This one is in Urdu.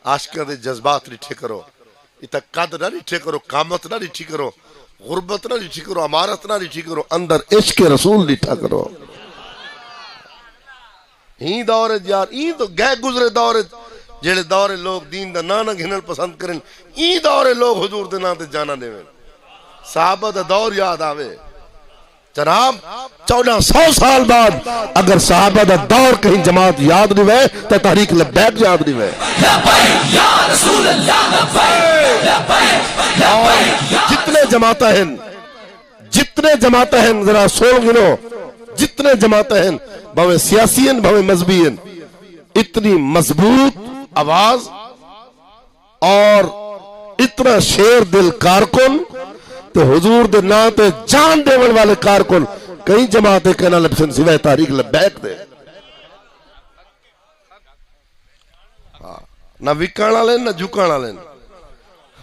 عاشقاں دے جذبات ڈٹھے کرو، اتنا قد نہ ڈٹھے کرو، قامت نہ ڈٹھی کرو، غربت نہ ڈٹھی کرو، امارت نہ ڈٹھی کرو، اندر عشق رسول ڈٹھا کرو۔ ہی دور یار، ہی تو گئے گزرے دور جڑے دور لوگ دین دا نانا گھنن پسند کرن، ہی دور لوگ حضور دے نام تے جانا دیویں۔ صحابہ دا دور یاد آوے جناب، 1400 سال بعد اگر صحابہ دا دور کہیں جماعت یاد نہیں ہوئے تو تحریک لبیک یاد نہیں ہوئے۔ جتنے جماعتیں ہیں ذرا سول گنو، جتنے جماعتیں ہیں بھویں سیاسی ہیں بھویں مذہبی ہیں، اتنی مضبوط آواز اور اتنا شیر دل کارکن تو حضور دے نام تے جان دیون والے کارکن کئی جماعتیں کہنا لبسن سوائے تحریک لبیک دے، نہ وکانا لین نہ جھکانا لین۔